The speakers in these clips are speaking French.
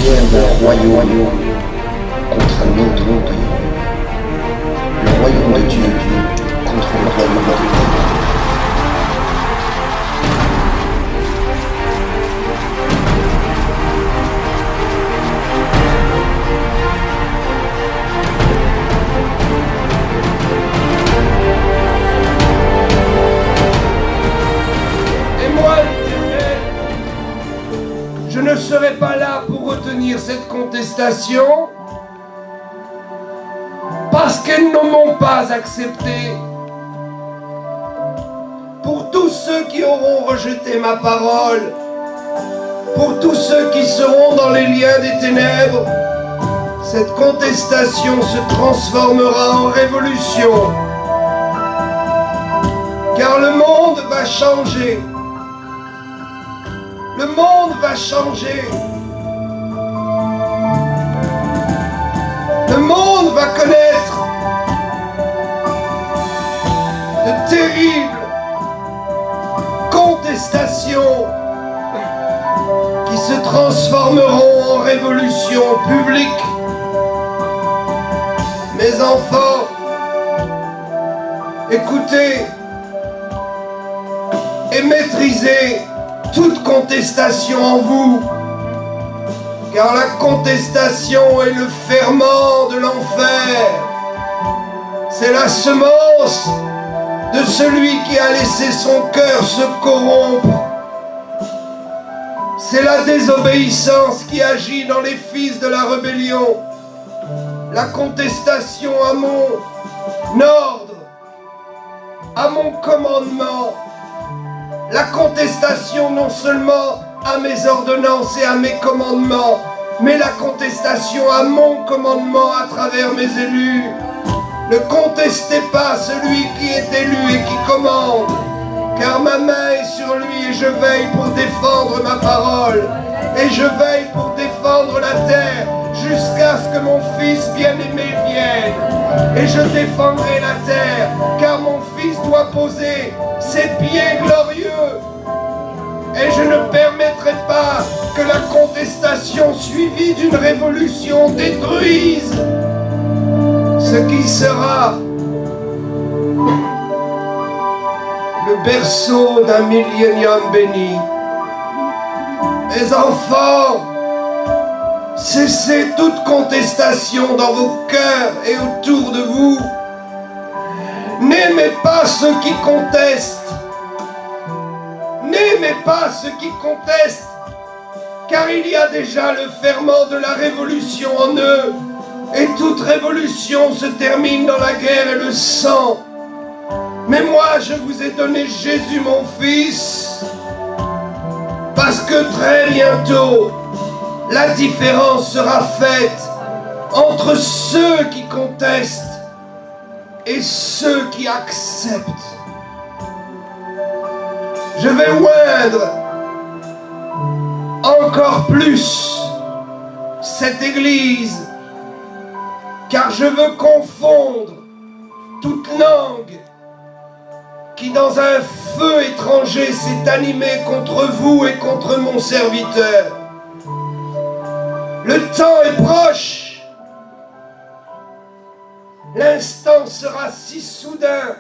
guerre d'un royaume contre un autre royaume. Le royaume de Dieu contre le royaume de Dieu. Je ne serai pas là pour retenir cette contestation parce qu'elles ne m'ont pas accepté. Pour tous ceux qui auront rejeté ma parole, pour tous ceux qui seront dans les liens des ténèbres, cette contestation se transformera en révolution. Car le monde va changer. Le monde va changer. Le monde va connaître de terribles contestations qui se transformeront en révolution publique. Mes enfants, écoutez et maîtrisez toute contestation en vous, car la contestation est le ferment de l'enfer. C'est la semence de celui qui a laissé son cœur se corrompre. C'est la désobéissance qui agit dans les fils de la rébellion. La contestation à mon ordre, à mon commandement. La contestation non seulement à mes ordonnances et à mes commandements, mais la contestation à mon commandement à travers mes élus. Ne contestez pas celui qui est élu et qui commande, car ma main est sur lui et je veille pour défendre ma parole. Et je veille pour défendre la terre jusqu'à ce que mon fils bien-aimé vienne. Et je défendrai la terre, car mon fils doit poser ses pieds glorieux. Et je ne permettrai pas que la contestation suivie d'une révolution détruise ce qui sera le berceau d'un millénium béni. Mes enfants, cessez toute contestation dans vos cœurs et autour de vous. N'aimez pas ceux qui contestent. N'aimez pas ceux qui contestent, car il y a déjà le ferment de la révolution en eux. Et toute révolution se termine dans la guerre et le sang. Mais moi, je vous ai donné Jésus, mon fils, parce que très bientôt, la différence sera faite entre ceux qui contestent et ceux qui acceptent. Je vais oindre encore plus cette église, car je veux confondre toute langue qui dans un feu étranger s'est animée contre vous et contre mon serviteur. Le temps est proche. L'instant sera si soudain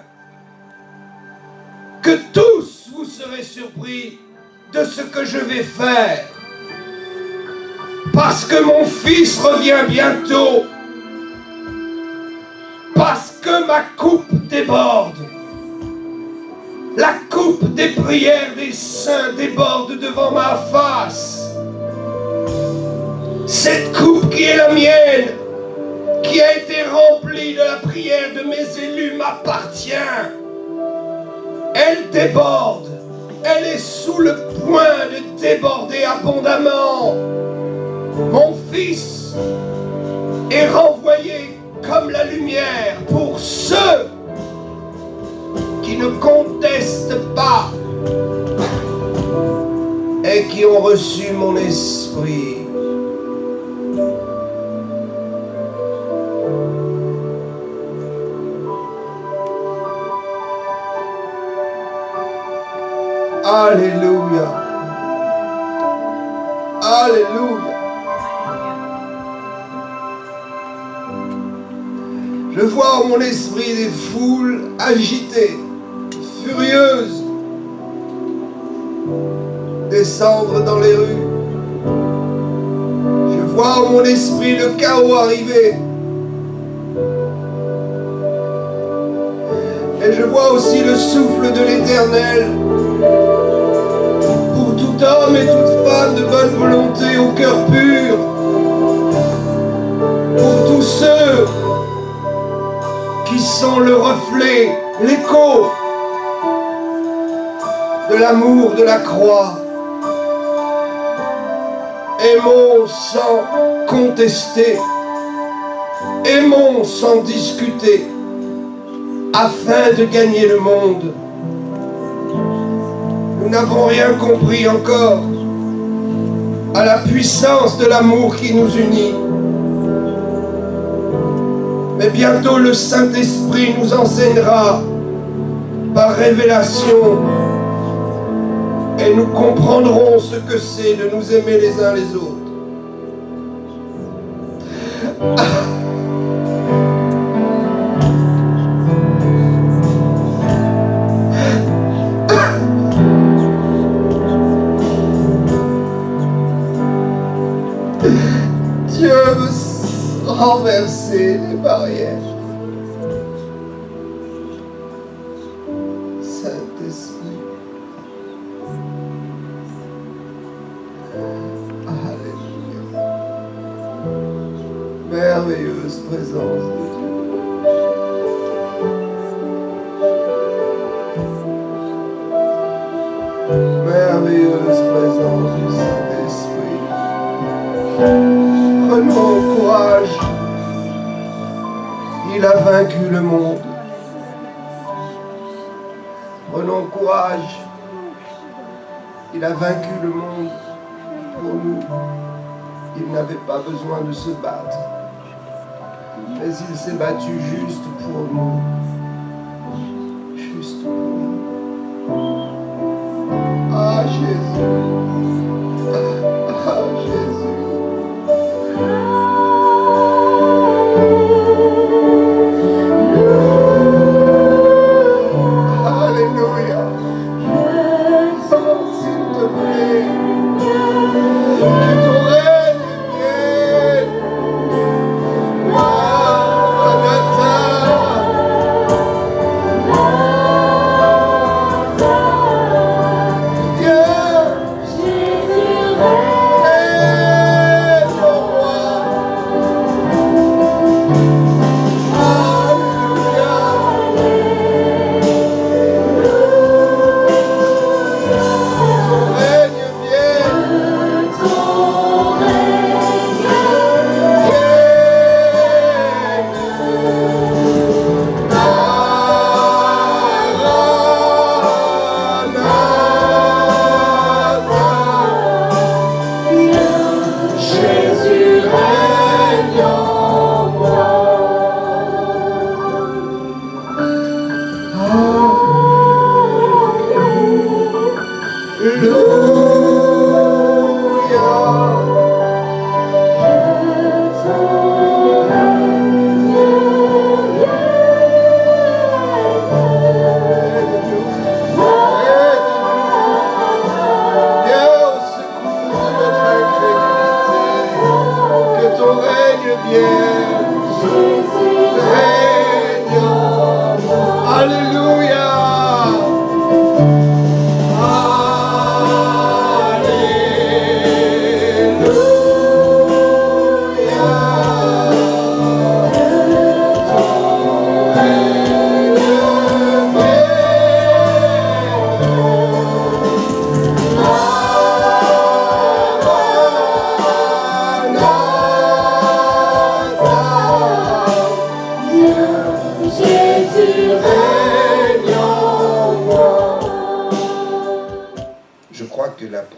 que tous vous serez surpris de ce que je vais faire. Parce que mon fils revient bientôt. Parce que ma coupe déborde. La coupe des prières des saints déborde devant ma face. Cette coupe qui est la mienne, qui a été remplie de la prière de mes élus, m'appartient. Elle déborde. Elle est sous le point de déborder abondamment. Mon fils est renvoyé comme la lumière pour ceux qui ne contestent pas et qui ont reçu mon esprit. Alléluia. Alléluia. Je vois en mon esprit des foules agitées, furieuses, descendre dans les rues. Je vois en mon esprit le chaos arriver. Et je vois aussi le souffle de l'Éternel pour tout homme et toute femme de bonne volonté au cœur pur, pour tous ceux qui sont le reflet, l'écho de l'amour de la croix. Aimons sans contester, aimons sans discuter, afin de gagner le monde. Nous n'avons rien compris encore à la puissance de l'amour qui nous unit. Mais bientôt le Saint-Esprit nous enseignera par révélation et nous comprendrons ce que c'est de nous aimer les uns les autres. Dieu veut renverser les barrières. Saint-Esprit. Alléluia. Merveilleuse présence de Dieu. Merveilleuse présence du Saint-Esprit. Prenons courage. Il a vaincu le monde. Prenons courage. Il a vaincu le monde pour nous. Il n'avait pas besoin de se battre. Mais il s'est battu juste pour nous. Juste pour nous. Ah Jésus. Ah Jésus. Alléluia. Oh, s'il te plaît, que ton règne vienne. Maranatha.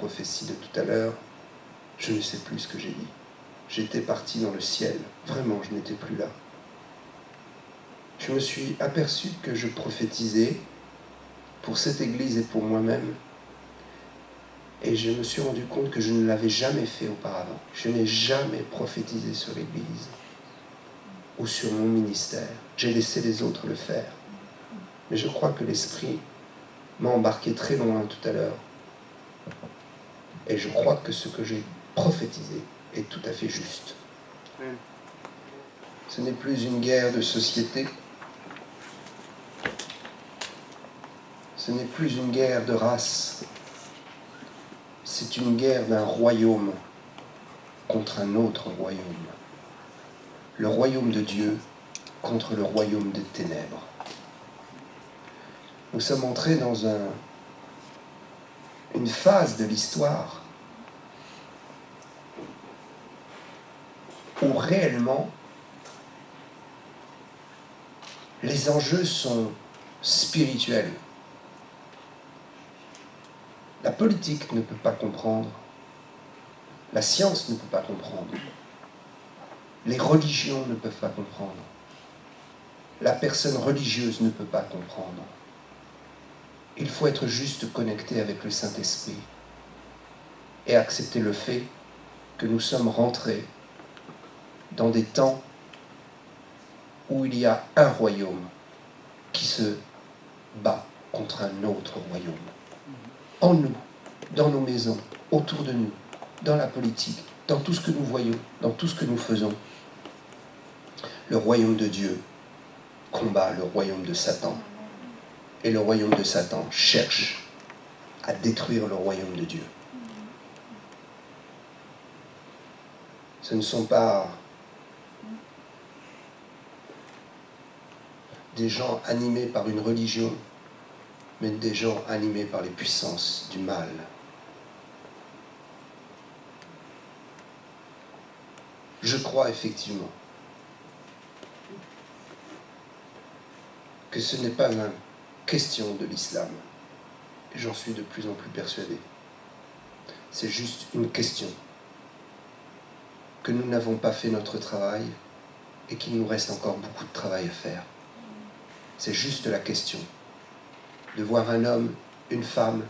prophétie de tout à l'heure, je ne sais plus ce que j'ai dit. J'étais parti dans le ciel. Vraiment, je n'étais plus là. Je me suis aperçu que je prophétisais pour cette église et pour moi-même. Et je me suis rendu compte que je ne l'avais jamais fait auparavant. Je n'ai jamais prophétisé sur l'église. ou sur mon ministère. J'ai laissé les autres le faire. Mais je crois que l'Esprit m'a embarqué très loin tout à l'heure. Et je crois que ce que j'ai prophétisé est tout à fait juste. Ce n'est plus une guerre de société. Ce n'est plus une guerre de race. C'est une guerre d'un royaume contre un autre royaume. Le royaume de Dieu contre le royaume des ténèbres. Nous sommes entrés dans une phase de l'histoire où réellement les enjeux sont spirituels. La politique ne peut pas comprendre, la science ne peut pas comprendre, les religions ne peuvent pas comprendre, la personne religieuse ne peut pas comprendre. Il faut être juste connecté avec le Saint-Esprit et accepter le fait que nous sommes rentrés dans des temps où il y a un royaume qui se bat contre un autre royaume. En nous, dans nos maisons, autour de nous, dans la politique, dans tout ce que nous voyons, dans tout ce que nous faisons. Le royaume de Dieu combat le royaume de Satan. Et le royaume de Satan cherche à détruire le royaume de Dieu. Ce ne sont pas des gens animés par une religion, mais des gens animés par les puissances du mal. Je crois effectivement que ce n'est pas une question de l'islam, et j'en suis de plus en plus persuadé. C'est juste une question que nous n'avons pas fait notre travail et qu'il nous reste encore beaucoup de travail à faire. C'est juste la question de voir un homme, une femme,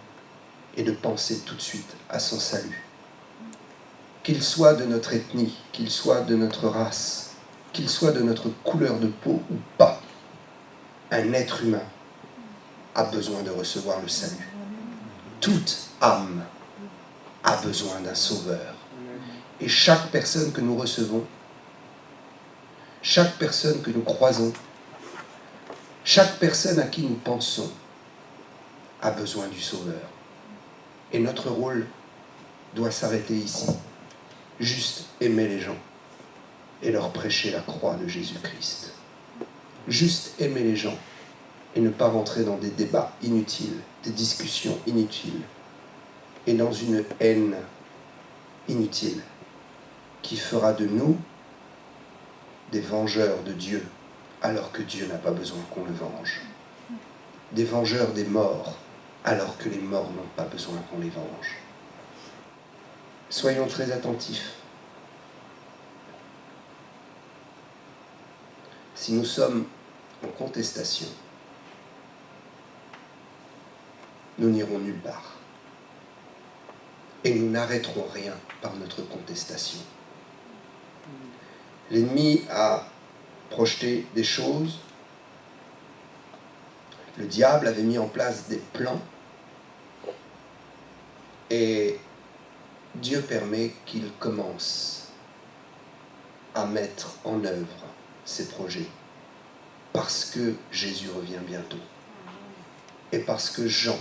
et de penser tout de suite à son salut. Qu'il soit de notre ethnie, qu'il soit de notre race, qu'il soit de notre couleur de peau ou pas, un être humain a besoin de recevoir le salut. Toute âme a besoin d'un sauveur. Et chaque personne que nous recevons, chaque personne que nous croisons, chaque personne à qui nous pensons a besoin du sauveur. Et notre rôle doit s'arrêter ici. Juste aimer les gens et leur prêcher la croix de Jésus-Christ. Juste aimer les gens et ne pas rentrer dans des débats inutiles, des discussions inutiles et dans une haine inutile qui fera de nous des vengeurs de Dieu alors que Dieu n'a pas besoin qu'on le venge. Des vengeurs des morts alors que les morts n'ont pas besoin qu'on les venge. Soyons très attentifs. Si nous sommes en contestation, nous n'irons nulle part. Et nous n'arrêterons rien par notre contestation. L'ennemi a projeté des choses. Le diable avait mis en place des plans. Et Dieu permet qu'il commence à mettre en œuvre ses projets. Parce que Jésus revient bientôt. Et parce que Jean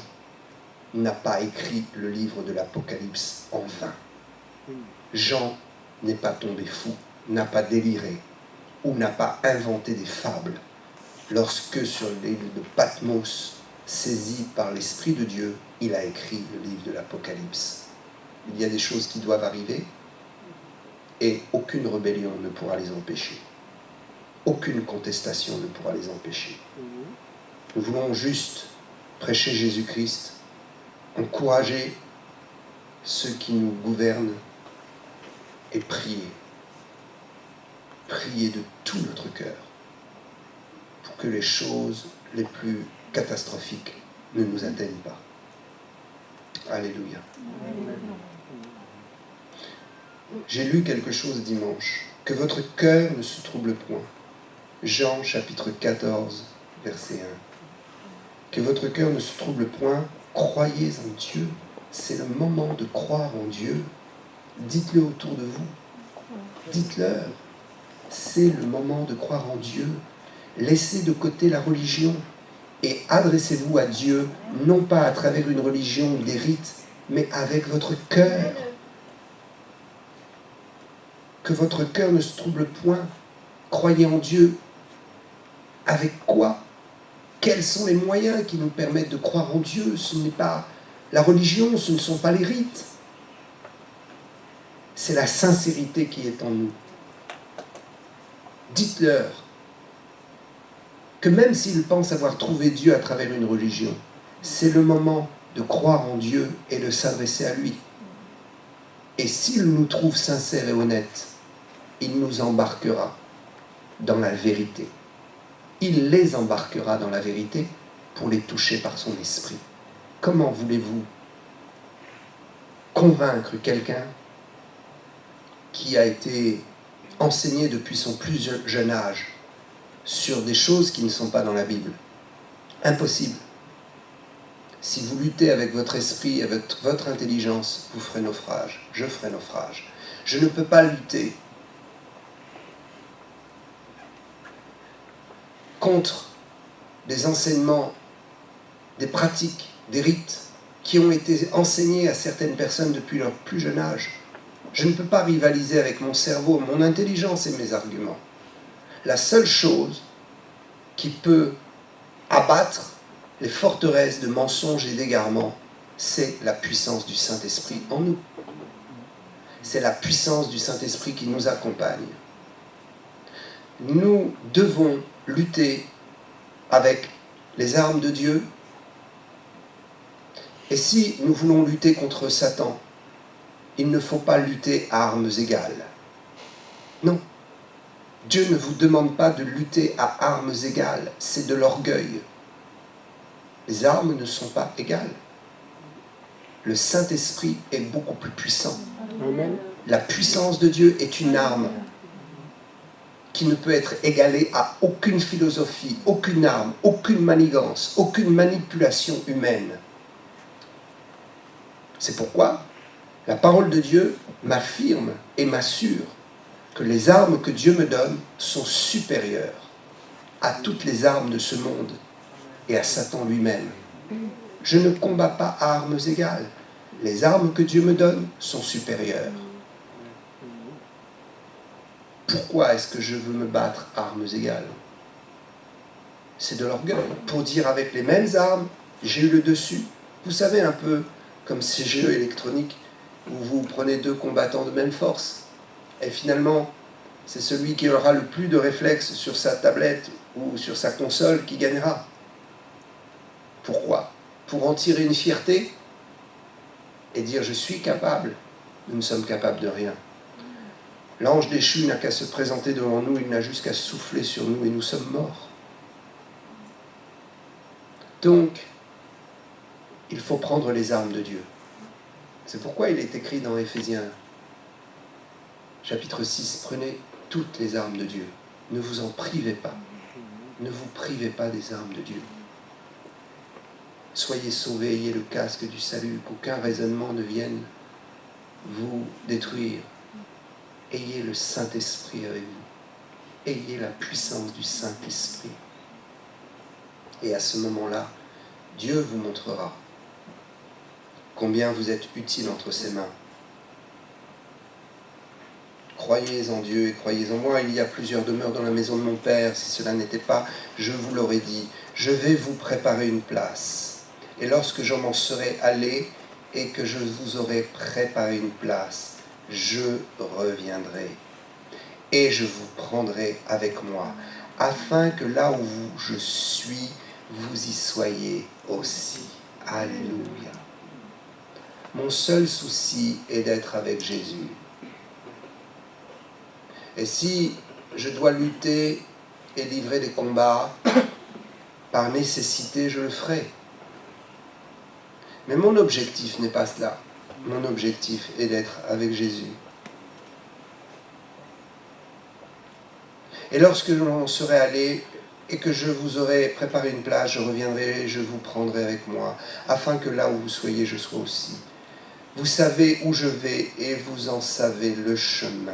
n'a pas écrit le livre de l'Apocalypse en vain. Jean n'est pas tombé fou, n'a pas déliré, ou n'a pas inventé des fables, lorsque sur l'île de Patmos, saisi par l'Esprit de Dieu, il a écrit le livre de l'Apocalypse. Il y a des choses qui doivent arriver, et aucune rébellion ne pourra les empêcher. Aucune contestation ne pourra les empêcher. Nous voulons juste prêcher Jésus-Christ, encourager ceux qui nous gouvernent et prier. Prier de tout notre cœur pour que les choses les plus catastrophiques ne nous atteignent pas. Alléluia. J'ai lu quelque chose dimanche. Que votre cœur ne se trouble point. Jean chapitre 14, verset 1. Que votre cœur ne se trouble point, croyez en Dieu. C'est le moment de croire en Dieu. Dites-le autour de vous. Dites-leur. C'est le moment de croire en Dieu. Laissez de côté la religion et adressez-vous à Dieu, non pas à travers une religion ou des rites, mais avec votre cœur. Que votre cœur ne se trouble point. Croyez en Dieu. Avec quoi? Quels sont les moyens qui nous permettent de croire en Dieu? Ce n'est pas la religion, ce ne sont pas les rites. C'est la sincérité qui est en nous. Dites-leur que même s'ils pensent avoir trouvé Dieu à travers une religion, c'est le moment de croire en Dieu et de s'adresser à lui. Et s'il nous trouve sincères et honnêtes, il nous embarquera dans la vérité. Il les embarquera dans la vérité pour les toucher par son esprit. Comment voulez-vous convaincre quelqu'un qui a été enseigné depuis son plus jeune âge sur des choses qui ne sont pas dans la Bible? Impossible. Si vous luttez avec votre esprit, avec votre intelligence, vous ferez naufrage. Je ferai naufrage. Je ne peux pas lutter contre des enseignements, des pratiques, des rites qui ont été enseignés à certaines personnes depuis leur plus jeune âge. Je ne peux pas rivaliser avec mon cerveau, mon intelligence et mes arguments. La seule chose qui peut abattre les forteresses de mensonges et d'égarements, c'est la puissance du Saint-Esprit en nous. C'est la puissance du Saint-Esprit qui nous accompagne. Nous devons lutter avec les armes de Dieu. Et si nous voulons lutter contre Satan, il ne faut pas lutter à armes égales. Non. Dieu ne vous demande pas de lutter à armes égales. C'est de l'orgueil. Les armes ne sont pas égales. Le Saint-Esprit est beaucoup plus puissant. Amen. La puissance de Dieu est une arme qui ne peut être égalée à aucune philosophie, aucune arme, aucune manigance, aucune manipulation humaine. C'est pourquoi la parole de Dieu m'affirme et m'assure que les armes que Dieu me donne sont supérieures à toutes les armes de ce monde et à Satan lui-même. Je ne combats pas à armes égales. Les armes que Dieu me donne sont supérieures. Pourquoi est-ce que je veux me battre à armes égales? C'est de l'orgueil. Pour dire avec les mêmes armes, j'ai eu le dessus. Vous savez, un peu comme ces jeux électroniques où vous prenez deux combattants de même force. Et finalement, c'est celui qui aura le plus de réflexes sur sa tablette ou sur sa console qui gagnera. Pourquoi? Pour en tirer une fierté et dire je suis capable. Nous ne sommes capables de rien. L'ange déchu n'a qu'à se présenter devant nous, il n'a juste qu'à souffler sur nous et nous sommes morts. Donc, il faut prendre les armes de Dieu. C'est pourquoi il est écrit dans Éphésiens, chapitre 6, prenez toutes les armes de Dieu. Ne vous en privez pas. Ne vous privez pas des armes de Dieu. Soyez sauvés, ayez le casque du salut, qu'aucun raisonnement ne vienne vous détruire. Ayez le Saint-Esprit avec vous. Ayez la puissance du Saint-Esprit. Et à ce moment-là, Dieu vous montrera combien vous êtes utile entre ses mains. Croyez en Dieu et croyez en moi. Il y a plusieurs demeures dans la maison de mon Père. Si cela n'était pas, je vous l'aurais dit. Je vais vous préparer une place. Et lorsque je m'en serai allé et que je vous aurai préparé une place, je reviendrai et je vous prendrai avec moi, afin que là où je suis, vous y soyez aussi. Alléluia. Mon seul souci est d'être avec Jésus. Et si je dois lutter et livrer des combats, par nécessité, je le ferai. Mais mon objectif n'est pas cela. Mon objectif est d'être avec Jésus. Et lorsque l'on serait allé et que je vous aurai préparé une place, je reviendrai et je vous prendrai avec moi, afin que là où vous soyez, je sois aussi. Vous savez où je vais et vous en savez le chemin.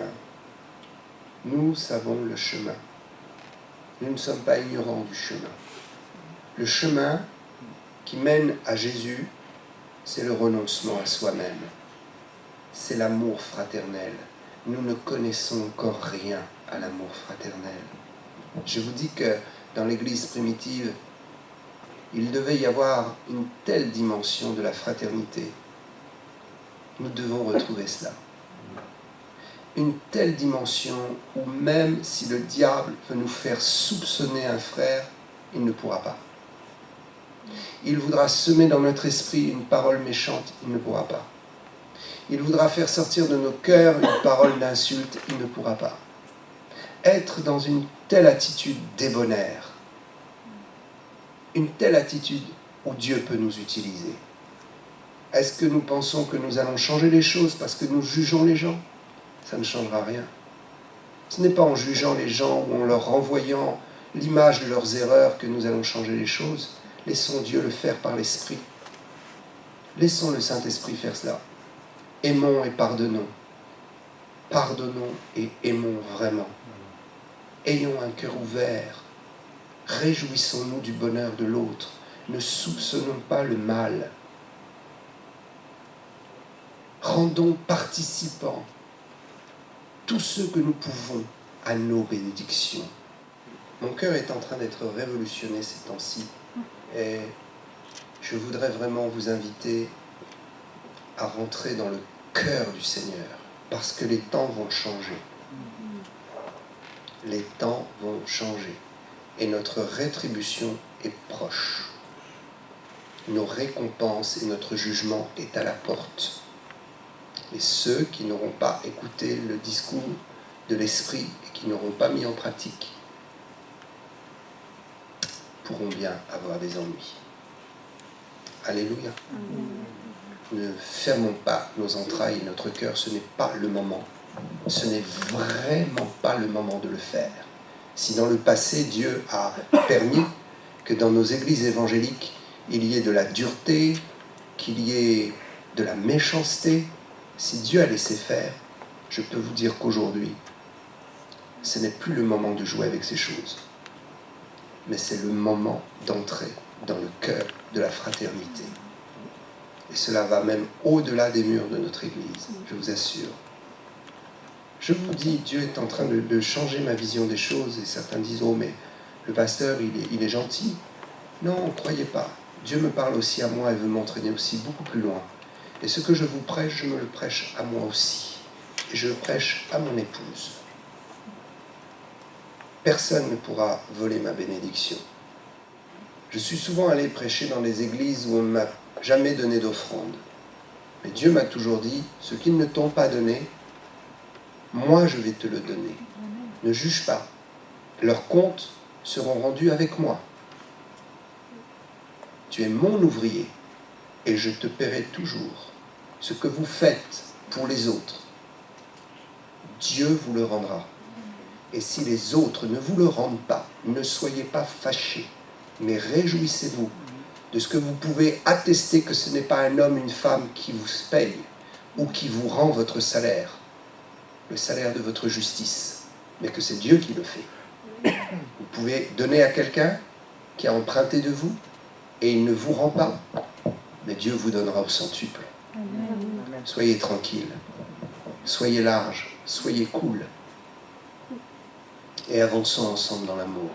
Nous savons le chemin. Nous ne sommes pas ignorants du chemin. Le chemin qui mène à Jésus, c'est le renoncement à soi-même. C'est l'amour fraternel. Nous ne connaissons encore rien à l'amour fraternel. Je vous dis que dans l'Église primitive, il devait y avoir une telle dimension de la fraternité. Nous devons retrouver cela. Une telle dimension où même si le diable veut nous faire soupçonner un frère, il ne pourra pas. Il voudra semer dans notre esprit une parole méchante, il ne pourra pas. Il voudra faire sortir de nos cœurs une parole d'insulte, il ne pourra pas. Être dans une telle attitude débonnaire, une telle attitude où Dieu peut nous utiliser. Est-ce que nous pensons que nous allons changer les choses parce que nous jugeons les gens? Ça ne changera rien. Ce n'est pas en jugeant les gens ou en leur renvoyant l'image de leurs erreurs que nous allons changer les choses. Laissons Dieu le faire par l'Esprit. Laissons le Saint-Esprit faire cela. Aimons et pardonnons. Pardonnons et aimons vraiment. Ayons un cœur ouvert. Réjouissons-nous du bonheur de l'autre. Ne soupçonnons pas le mal. Rendons participants tous ceux que nous pouvons à nos bénédictions. Mon cœur est en train d'être révolutionné ces temps-ci et je voudrais vraiment vous inviter à rentrer dans le cœur du Seigneur parce que les temps vont changer. Les temps vont changer et notre rétribution est proche. Nos récompenses et notre jugement est à la porte. Et ceux qui n'auront pas écouté le discours de l'Esprit et qui n'auront pas mis en pratique pourront bien avoir des ennuis. Alléluia. Ne fermons pas nos entrailles et notre cœur, ce n'est pas le moment. Ce n'est vraiment pas le moment de le faire. Si dans le passé, Dieu a permis que dans nos églises évangéliques, il y ait de la dureté, qu'il y ait de la méchanceté, si Dieu a laissé faire, je peux vous dire qu'aujourd'hui, ce n'est plus le moment de jouer avec ces choses, mais c'est le moment d'entrer dans le cœur de la fraternité. Et cela va même au-delà des murs de notre Église, je vous assure. Je vous dis, Dieu est en train de changer ma vision des choses, et certains disent, oh mais le pasteur, il est gentil. Non, ne croyez pas. Dieu me parle aussi à moi et veut m'entraîner aussi beaucoup plus loin. Et ce que je vous prêche, je me le prêche à moi aussi. Et je le prêche à mon épouse. Personne ne pourra voler ma bénédiction. Je suis souvent allé prêcher dans des églises où on ne m'a jamais donné d'offrande. Mais Dieu m'a toujours dit, ce qu'ils ne t'ont pas donné, moi je vais te le donner. Ne juge pas. Leurs comptes seront rendus avec moi. Tu es mon ouvrier et je te paierai toujours. Ce que vous faites pour les autres, Dieu vous le rendra. Et si les autres ne vous le rendent pas, ne soyez pas fâchés, mais réjouissez-vous de ce que vous pouvez attester que ce n'est pas un homme, une femme qui vous paye ou qui vous rend votre salaire, le salaire de votre justice, mais que c'est Dieu qui le fait. Vous pouvez donner à quelqu'un qui a emprunté de vous et il ne vous rend pas, mais Dieu vous donnera au centuple. Soyez tranquille, soyez large, soyez cool et avançons ensemble dans l'amour.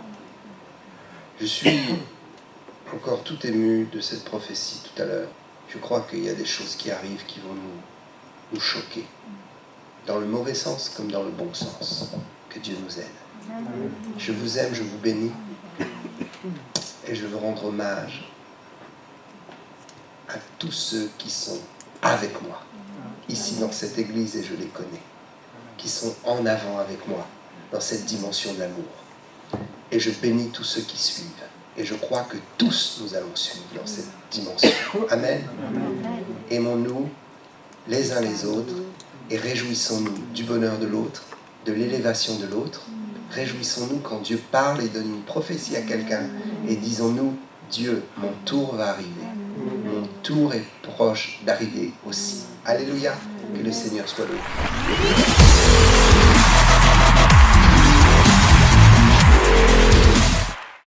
Je suis encore tout ému de cette prophétie tout à l'heure. Je crois qu'il y a des choses qui arrivent qui vont nous choquer, dans le mauvais sens comme dans le bon sens. Que Dieu nous aide. Je vous aime, je vous bénis et je veux rendre hommage à tous ceux qui sont avec moi, ici dans cette église, et je les connais, qui sont en avant avec moi dans cette dimension de l'amour. Et je bénis tous ceux qui suivent. Et je crois que tous nous allons suivre dans cette dimension. Amen. Aimons-nous les uns les autres et réjouissons-nous du bonheur de l'autre, de l'élévation de l'autre Réjouissons-nous quand Dieu parle et donne une prophétie à quelqu'un et disons-nous, Dieu, mon tour va arriver. Mon tour est proche d'arriver aussi. Alléluia, que le Seigneur soit loué.